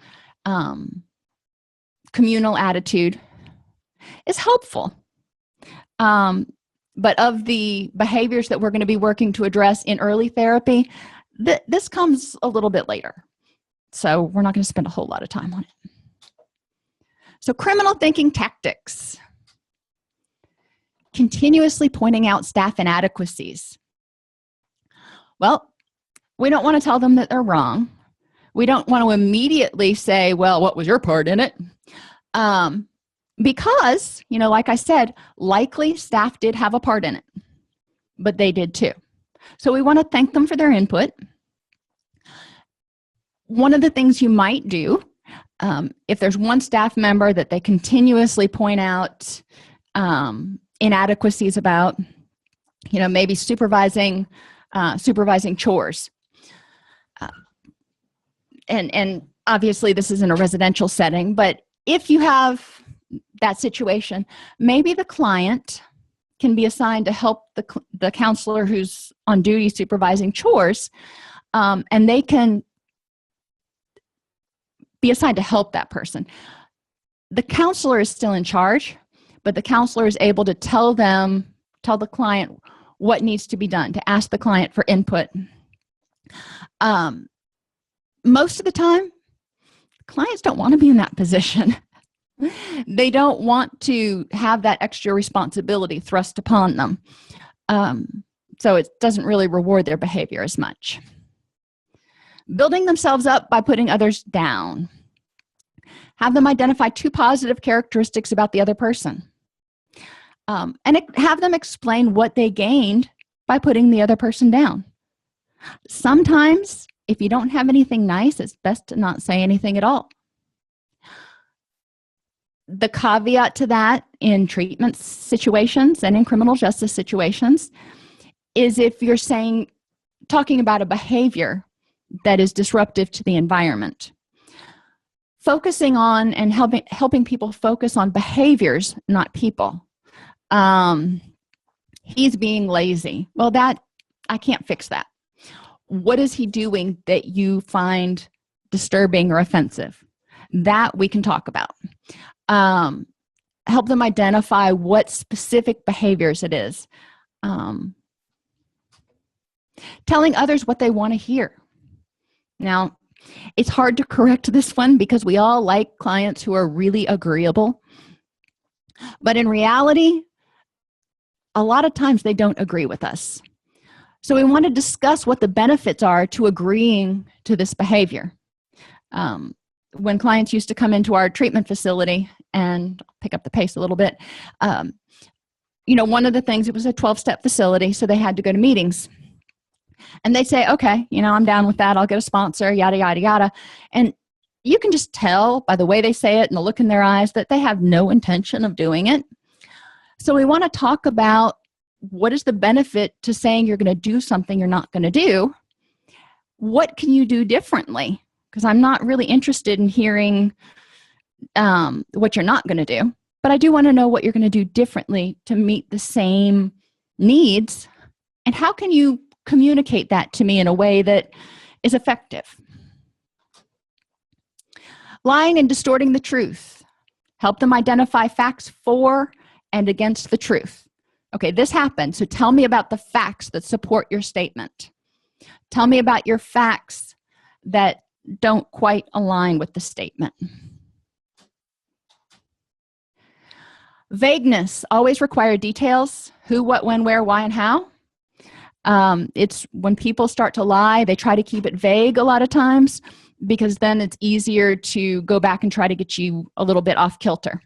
communal attitude is helpful. But of the behaviors that we're going to be working to address in early therapy, this comes a little bit later. So we're not going to spend a whole lot of time on it. So criminal thinking tactics. Continuously pointing out staff inadequacies. Well, we don't want to tell them that they're wrong. We don't want to immediately say, well, what was your part in it? Because, like I said, likely staff did have a part in it, but they did too. So we want to thank them for their input. One of the things you might do, if there's one staff member that they continuously point out inadequacies about, maybe supervising chores. And obviously this is in a residential setting, but if you have that situation, maybe the client can be assigned to help the counselor who's on duty supervising chores, and they can be assigned to help that person. The counselor is still in charge, but the counselor is able to tell the client what needs to be done, to ask the client for input. Most of the time, clients don't want to be in that position. They don't want to have that extra responsibility thrust upon them. So it doesn't really reward their behavior as much. Building themselves up by putting others down. Have them identify 2 positive characteristics about the other person. And have them explain what they gained by putting the other person down. Sometimes, if you don't have anything nice, it's best to not say anything at all. The caveat to that in treatment situations and in criminal justice situations is if you're talking about a behavior that is disruptive to the environment. Focusing on and helping people focus on behaviors, not people. He's being lazy. Well, I can't fix that. What is he doing that you find disturbing or offensive? That we can talk about. Help them identify what specific behaviors it is. Telling others what they want to hear. Now, it's hard to correct this one because we all like clients who are really agreeable. But in reality, a lot of times they don't agree with us. So we want to discuss what the benefits are to agreeing to this behavior. When clients used to come into our treatment facility, and I'll pick up the pace a little bit, one of the things, it was a 12-step facility, so they had to go to meetings. And they say, okay, I'm down with that. I'll get a sponsor, yada, yada, yada. And you can just tell by the way they say it and the look in their eyes that they have no intention of doing it. So we want to talk about what is the benefit to saying you're going to do something you're not going to do. What can you do differently? Because I'm not really interested in hearing what you're not going to do, but I do want to know what you're going to do differently to meet the same needs. And how can you communicate that to me in a way that is effective? Lying and distorting the truth. Help them identify facts for and against the truth. Okay, this happened, so tell me about the facts that support your statement. Tell me about your facts that don't quite align with the statement. Vagueness, always require details: who, what, when, where, why, and how. It's when people start to lie, they try to keep it vague a lot of times, because then it's easier to go back and try to get you a little bit off kilter.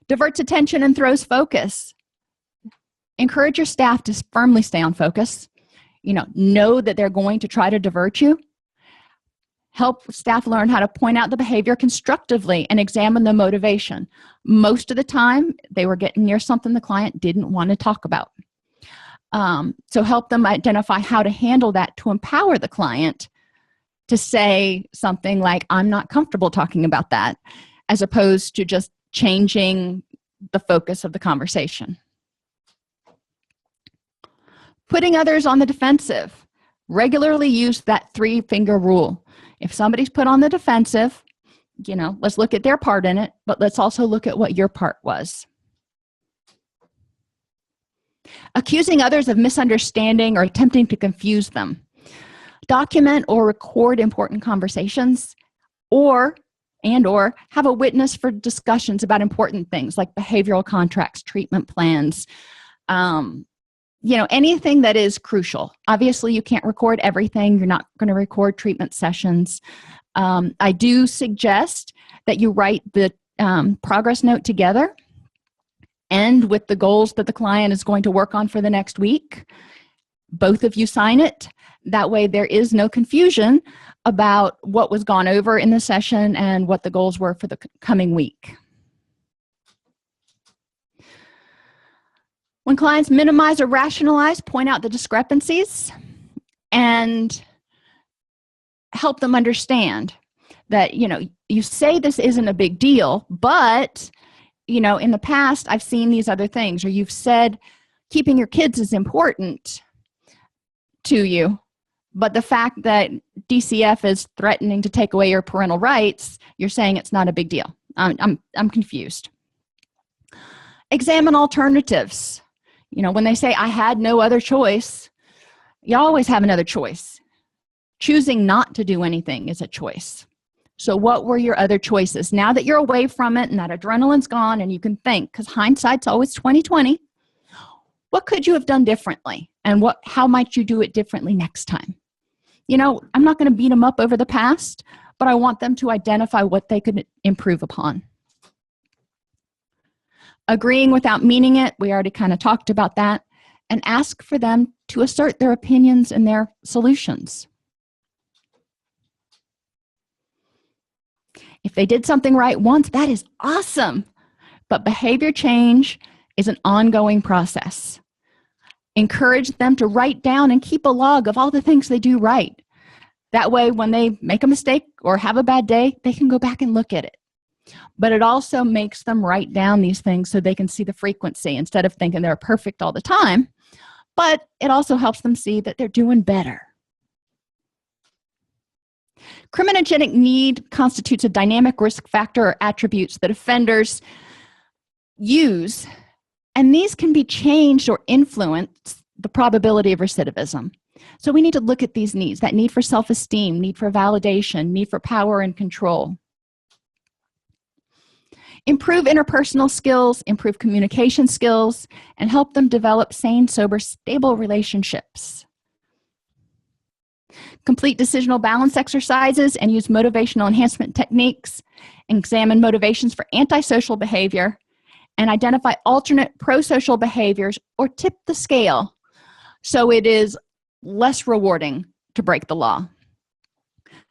Diverts attention and throws focus. Encourage your staff to firmly stay on focus. Know that they're going to try to divert you. Help staff learn how to point out the behavior constructively and examine the motivation. Most of the time, they were getting near something the client didn't want to talk about. So help them identify how to handle that to empower the client to say something like, I'm not comfortable talking about that, as opposed to just changing the focus of the conversation. Putting others on the defensive. Regularly use that 3-finger rule. If somebody's put on the defensive, let's look at their part in it, but let's also look at what your part was. Accusing others of misunderstanding or attempting to confuse them. Document or record important conversations, or have a witness for discussions about important things like behavioral contracts, treatment plans, anything that is crucial. Obviously, you can't record everything. You're not going to record treatment sessions. I do suggest that you write the progress note together and with the goals that the client is going to work on for the next week. Both of you sign it. That way there is no confusion about what was gone over in the session and what the goals were for the coming week. When clients minimize or rationalize, point out the discrepancies and help them understand that, you say this isn't a big deal, but, in the past, I've seen these other things, or you've said keeping your kids is important to you, but the fact that DCF is threatening to take away your parental rights, you're saying it's not a big deal. I'm confused. Examine alternatives. When they say, I had no other choice, you always have another choice. Choosing not to do anything is a choice. So what were your other choices? Now that you're away from it and that adrenaline's gone and you can think, because hindsight's always 20/20, what could you have done differently? And how might you do it differently next time? I'm not going to beat them up over the past, but I want them to identify what they could improve upon. Agreeing without meaning it, we already kind of talked about that, and ask for them to assert their opinions and their solutions. If they did something right once, that is awesome, but behavior change is an ongoing process. Encourage them to write down and keep a log of all the things they do right. That way, when they make a mistake or have a bad day, they can go back and look at it. But it also makes them write down these things so they can see the frequency instead of thinking they're perfect all the time. But it also helps them see that they're doing better. Criminogenic need constitutes a dynamic risk factor or attributes that offenders use, and these can be changed or influence the probability of recidivism. So we need to look at these needs, that need for self-esteem, need for validation, need for power and control. Improve interpersonal skills, improve communication skills, and help them develop sane, sober, stable relationships. Complete decisional balance exercises and use motivational enhancement techniques. Examine motivations for antisocial behavior and identify alternate pro-social behaviors or tip the scale so it is less rewarding to break the law.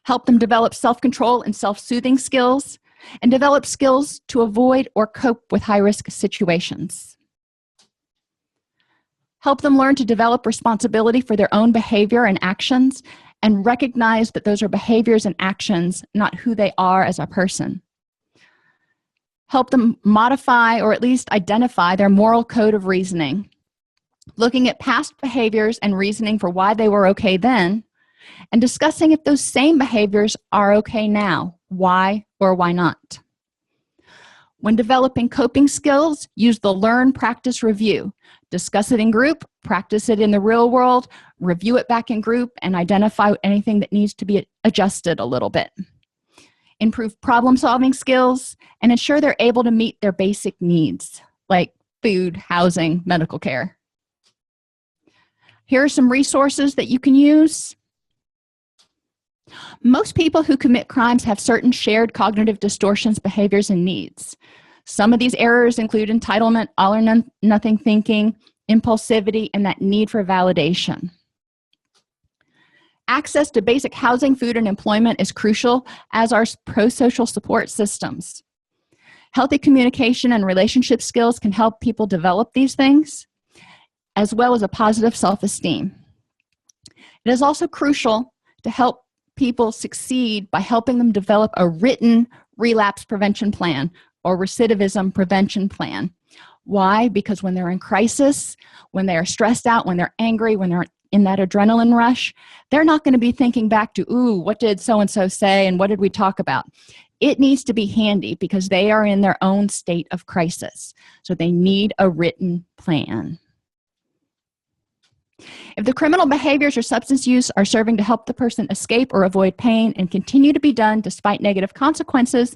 Help them develop self-control and self-soothing skills and develop skills to avoid or cope with high-risk situations. Help them learn to develop responsibility for their own behavior and actions and recognize that those are behaviors and actions, not who they are as a person. Help them modify or at least identify their moral code of reasoning, looking at past behaviors and reasoning for why they were okay then, and discussing if those same behaviors are okay now, why or why not. When developing coping skills, use the learn, practice, review. Discuss it in group, practice it in the real world, review it back in group, and identify anything that needs to be adjusted a little bit. Improve problem-solving skills and ensure they're able to meet their basic needs, like food, housing, medical care. Here are some resources that you can use. Most people who commit crimes have certain shared cognitive distortions, behaviors, and needs. Some of these errors include entitlement, all or nothing thinking, impulsivity, and that need for validation. Access to basic housing, food, and employment is crucial, as are pro-social support systems. Healthy communication and relationship skills can help people develop these things, as well as a positive self-esteem. It is also crucial to help people succeed by helping them develop a written relapse prevention plan or recidivism prevention plan. Why? Because when they're in crisis, when they are stressed out, when they're angry, when they're in that adrenaline rush, they're not going to be thinking back to, ooh, what did so-and-so say and what did we talk about? It needs to be handy because they are in their own state of crisis. So they need a written plan. If the criminal behaviors or substance use are serving to help the person escape or avoid pain and continue to be done despite negative consequences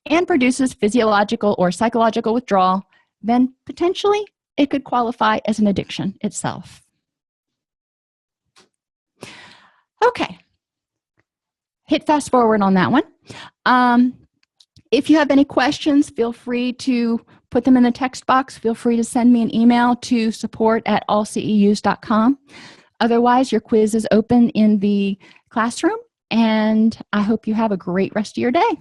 and produces physiological or psychological withdrawal, then potentially it could qualify as an addiction itself. Okay, hit fast forward on that one. If you have any questions, feel free to put them in the text box. Feel free to send me an email to support@allceus.com. Otherwise, your quiz is open in the classroom, and I hope you have a great rest of your day.